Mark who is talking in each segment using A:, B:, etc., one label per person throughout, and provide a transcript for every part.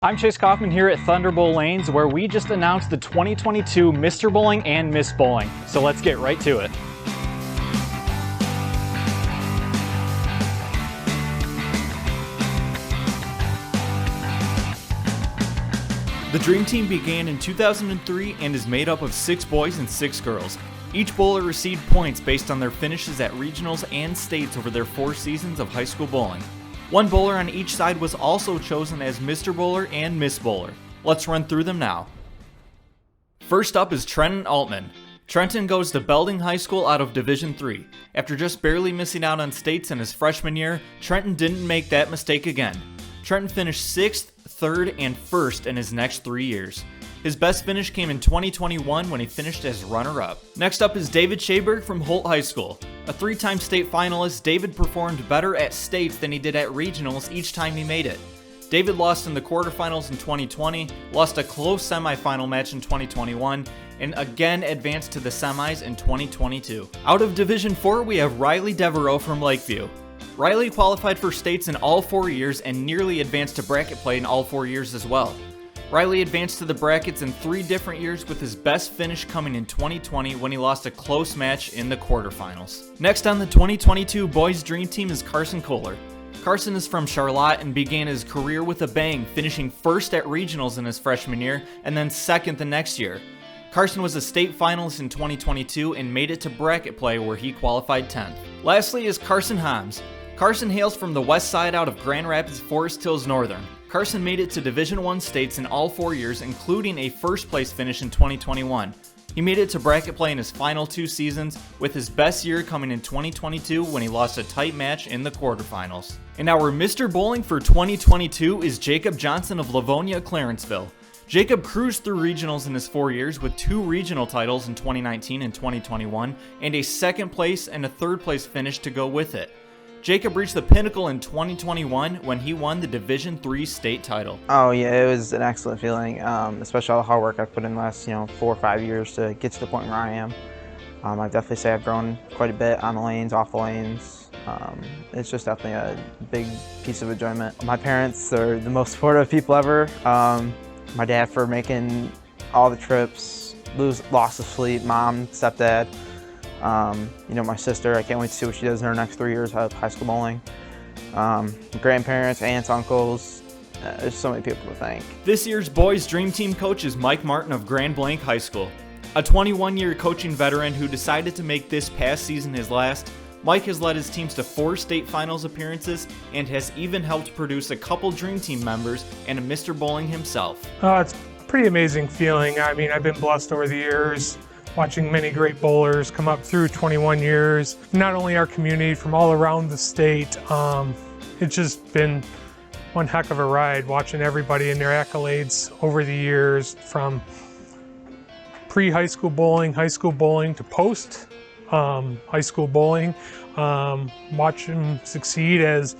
A: I'm Chase Kaufman here at Thunderbolt Lanes, where we just announced the 2022 Mr. Bowling and Miss Bowling. So let's get right to it. The Dream Team began in 2003 and is made up of 6 boys and 6 girls. Each bowler received points based on their finishes at regionals and states over their 4 seasons of high school bowling. One bowler on each side was also chosen as Mr. Bowler and Miss Bowler. Let's run through them now. First up is Trenton Altman. Trenton goes to Belding High School out of Division III. After just barely missing out on states in his freshman year, Trenton didn't make that mistake again. Trenton finished 6th, 3rd, and 1st in his next 3 years. His best finish came in 2021 when he finished as runner-up. Next up is David Shaberg from Holt High School. A 3-time state finalist, David performed better at states than he did at regionals each time he made it. David lost in the quarterfinals in 2020, lost a close semifinal match in 2021, and again advanced to the semis in 2022. Out of Division IV, we have Riley Devereaux from Lakeview. Riley qualified for states in all 4 years and nearly advanced to bracket play in all 4 years as well. Riley advanced to the brackets in 3 different years, with his best finish coming in 2020 when he lost a close match in the quarterfinals. Next on the 2022 Boys Dream Team is Carson Kohler. Carson is from Charlotte and began his career with a bang, finishing 1st at regionals in his freshman year and then 2nd the next year. Carson was a state finalist in 2022 and made it to bracket play, where he qualified 10th. Lastly is Carson Homs. Carson hails from the west side out of Grand Rapids, Forest Hills Northern. Carson made it to Division I states in all 4 years, including a 1st place finish in 2021. He made it to bracket play in his final 2 seasons, with his best year coming in 2022 when he lost a tight match in the quarterfinals. And our Mr. Bowling for 2022 is Jacob Johnson of Livonia, Clarenceville. Jacob cruised through regionals in his 4 years with 2 regional titles in 2019 and 2021, and a 2nd place and a 3rd place finish to go with it. Jacob reached the pinnacle in 2021 when he won the Division III state title.
B: Oh yeah, it was an excellent feeling, especially all the hard work I've put in the last 4 or 5 years to get to the point where I am. I definitely say I've grown quite a bit on the lanes, off the lanes. It's just definitely a big piece of enjoyment. My parents are the most supportive people ever. My dad for making all the trips, lost of sleep, mom, stepdad. My sister, I can't wait to see what she does in her next 3 years of high school bowling. Grandparents, aunts, uncles, there's so many people to thank.
A: This year's Boys Dream Team coach is Mike Martin of Grand Blanc High School. A 21-year coaching veteran who decided to make this past season his last, Mike has led his teams to 4 state finals appearances and has even helped produce a couple Dream Team members and a Mr. Bowling himself.
C: It's a pretty amazing feeling. I mean, I've been blessed over the years, watching many great bowlers come up through 21 years. Not only our community, from all around the state. It's just been one heck of a ride, watching everybody and their accolades over the years, from pre-high school bowling to post high school bowling. Watch them succeed as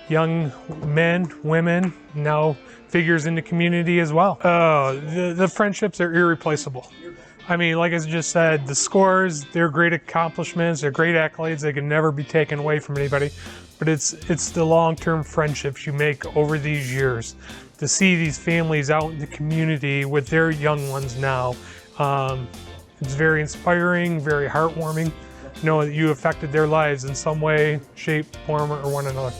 C: young men, women, now figures in the community as well. The friendships are irreplaceable. I mean, like I just said, the scores, they're great accomplishments, they're great accolades, they can never be taken away from anybody, but it's the long-term friendships you make over these years. To see these families out in the community with their young ones now, it's very inspiring, very heartwarming. Know that you affected their lives in some way, shape, form, or one another.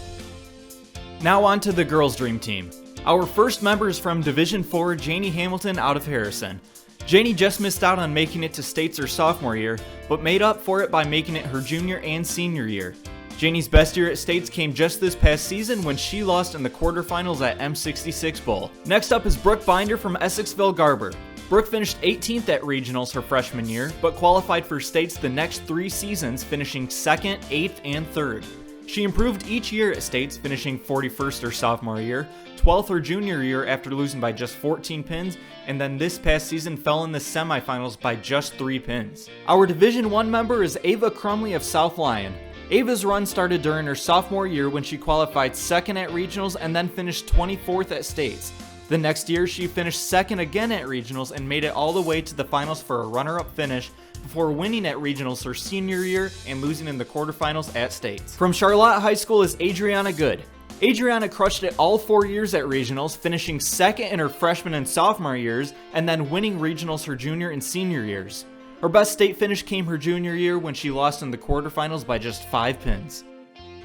A: Now on to the Girls Dream Team. Our first member is from Division IV, Janie Hamilton out of Harrison. Janie just missed out on making it to states her sophomore year, but made up for it by making it her junior and senior year. Janie's best year at states came just this past season when she lost in the quarterfinals at M66 Bowl. Next up is Brooke Binder from Essexville Garber. Brooke finished 18th at regionals her freshman year, but qualified for states the next 3 seasons, finishing 2nd, 8th, and 3rd. She improved each year at states, finishing 41st her sophomore year, 12th her junior year after losing by just 14 pins, and then this past season fell in the semifinals by just 3 pins. Our Division I member is Ava Crumley of South Lyon. Ava's run started during her sophomore year when she qualified 2nd at regionals and then finished 24th at states. The next year, she finished 2nd again at regionals and made it all the way to the finals for a runner-up finish before winning at regionals her senior year and losing in the quarterfinals at states. From Charlotte High School is Adriana Good. Adriana crushed it all 4 years at regionals, finishing second in her freshman and sophomore years, and then winning regionals her junior and senior years. Her best state finish came her junior year when she lost in the quarterfinals by just 5 pins.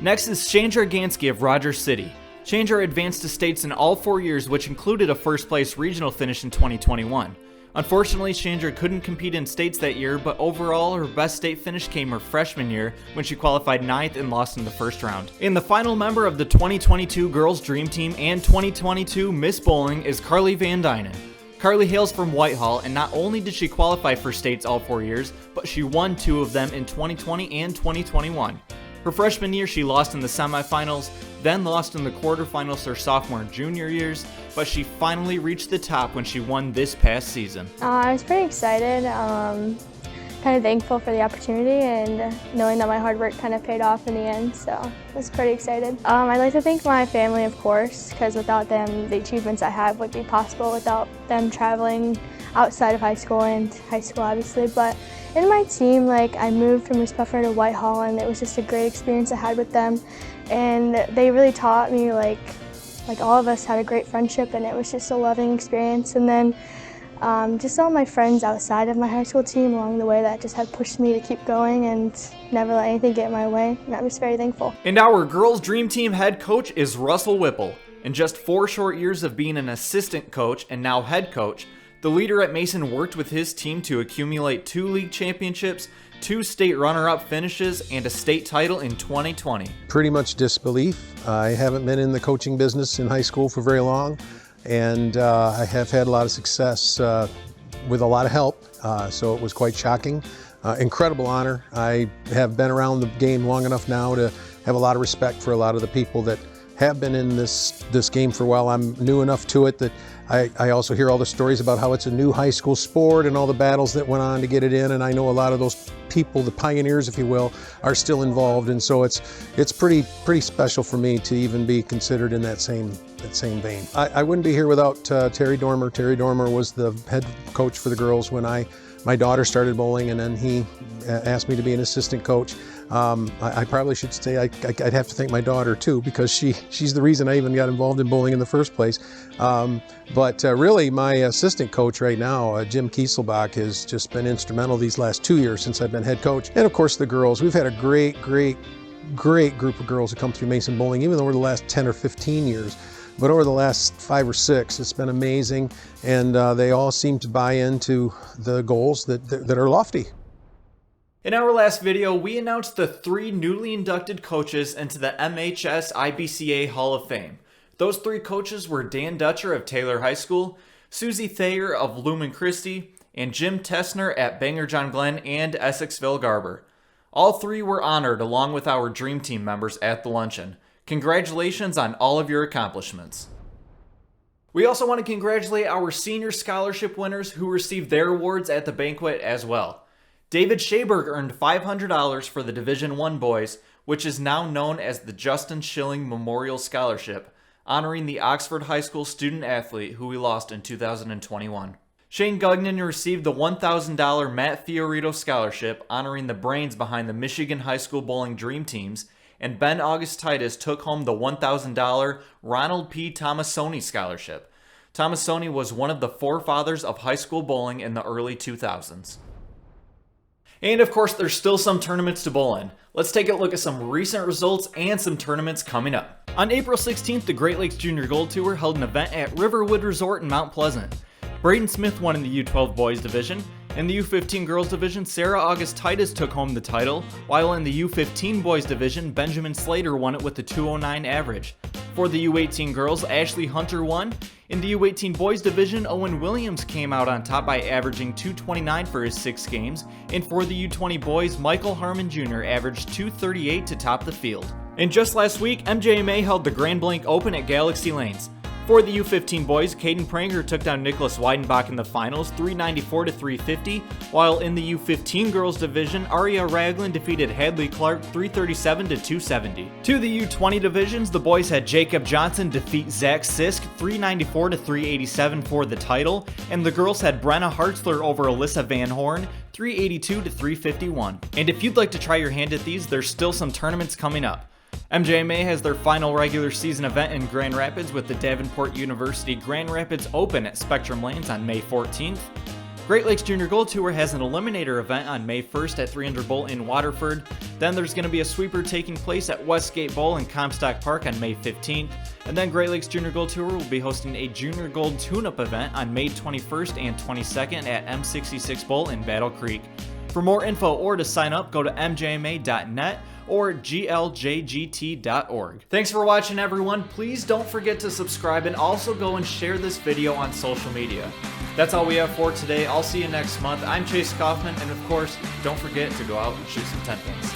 A: Next is Chandra Gansky of Rogers City. Chandra advanced to states in all 4 years, which included a first place regional finish in 2021. Unfortunately, Chandra couldn't compete in states that year, but overall her best state finish came her freshman year when she qualified 9th and lost in the first round. And the final member of the 2022 Girls Dream Team and 2022 Miss Bowling is Carly Van Dynen. Carly hails from Whitehall, and not only did she qualify for states all 4 years, but she won 2 of them in 2020 and 2021. Her freshman year she lost in the semifinals, then lost in the quarterfinals her sophomore and junior years, but she finally reached the top when she won this past season.
D: I was pretty excited, kind of thankful for the opportunity and knowing that my hard work kind of paid off in the end, so I was pretty excited. I'd like to thank my family, of course, because without them the achievements I have would be possible without them traveling outside of high school and high school obviously, but in my team, I moved from East Puffer to Whitehall, and it was just a great experience I had with them, and they really taught me, like all of us had a great friendship, and it was just a loving experience. And then just all my friends outside of my high school team along the way that just had pushed me to keep going and never let anything get in my way, and I'm just very thankful.
A: And our Girls Dream Team head coach is Russell Whipple. In just 4 short years of being an assistant coach and now head coach, the leader at Mason worked with his team to accumulate 2 league championships, 2 state runner-up finishes, and a state title in 2020.
E: Pretty much disbelief. I haven't been in the coaching business in high school for very long, and I have had a lot of success with a lot of help, so it was quite shocking. Incredible honor. I have been around the game long enough now to have a lot of respect for a lot of the people that have been in this game for a while. I'm new enough to it that I also hear all the stories about how it's a new high school sport and all the battles that went on to get it in, and I know a lot of those people, the pioneers if you will, are still involved, and so it's pretty special for me to even be considered in that same vein. I wouldn't be here without Terry Dormer. Terry Dormer was the head coach for the girls when my daughter started bowling, and then he asked me to be an assistant coach. I probably should say I'd have to thank my daughter too, because she's the reason I even got involved in bowling in the first place. But really my assistant coach right now, Jim Kieselbach, has just been instrumental these last 2 years since I've been head coach. And of course the girls, we've had a great group of girls that come through Mason Bowling, even over the last 10 or 15 years. But over the last 5 or 6, it's been amazing, and they all seem to buy into the goals that are lofty.
A: In our last video, we announced the 3 newly inducted coaches into the MHSIBCA Hall of Fame. Those 3 coaches were Dan Dutcher of Taylor High School, Susie Thayer of Lumen Christi, and Jim Tessner at Bangor John Glenn and Essexville Garber. All 3 were honored along with our Dream Team members at the luncheon. Congratulations on all of your accomplishments. We also want to congratulate our senior scholarship winners who received their awards at the banquet as well. David Shaberg earned $500 for the Division I boys, which is now known as the Justin Schilling Memorial Scholarship, honoring the Oxford High School student athlete who we lost in 2021. Shane Gugnan received the $1,000 Matt Fiorito Scholarship, honoring the brains behind the Michigan High School Bowling Dream Teams, and Ben Augustitis took home the $1,000 Ronald P. Tomasoni Scholarship. Tomasoni was one of the forefathers of high school bowling in the early 2000s. And of course, there's still some tournaments to bowl in. Let's take a look at some recent results and some tournaments coming up. On April 16th, the Great Lakes Junior Gold Tour held an event at Riverwood Resort in Mount Pleasant. Braden Smith won in the U12 Boys Division. In the U15 Girls Division, Sarah Augustitis took home the title, while in the U15 Boys Division, Benjamin Slater won it with a 209 average. For the U18 Girls, Ashley Hunter won. In the U18 Boys Division, Owen Williams came out on top by averaging 229 for his 6 games, and for the U20 Boys, Michael Harmon Jr. averaged 238 to top the field. And just last week, MJMA held the Grand Blanc Open at Galaxy Lanes. For the U15 boys, Caden Pranger took down Nicholas Weidenbach in the finals, 394 to 350, while in the U15 girls division, Aria Ragland defeated Hadley Clark 337 to 270. To the U20 divisions, the boys had Jacob Johnson defeat Zach Sisk 394 to 387 for the title, and the girls had Brenna Hartzler over Alyssa Van Horn 382 to 351. And if you'd like to try your hand at these, there's still some tournaments coming up. MJMA has their final regular season event in Grand Rapids with the Davenport University Grand Rapids Open at Spectrum Lanes on May 14th. Great Lakes Junior Gold Tour has an eliminator event on May 1st at 300 Bowl in Waterford. Then there's going to be a sweeper taking place at Westgate Bowl in Comstock Park on May 15th. And then Great Lakes Junior Gold Tour will be hosting a Junior Gold Tune-Up event on May 21st and 22nd at M66 Bowl in Battle Creek. For more info or to sign up, go to mjma.net or GLJGT.org. Thanks for watching, everyone. Please don't forget to subscribe and also go and share this video on social media. That's all we have for today. I'll see you next month. I'm Chase Kaufman, and of course, don't forget to go out and shoot some 10 pins.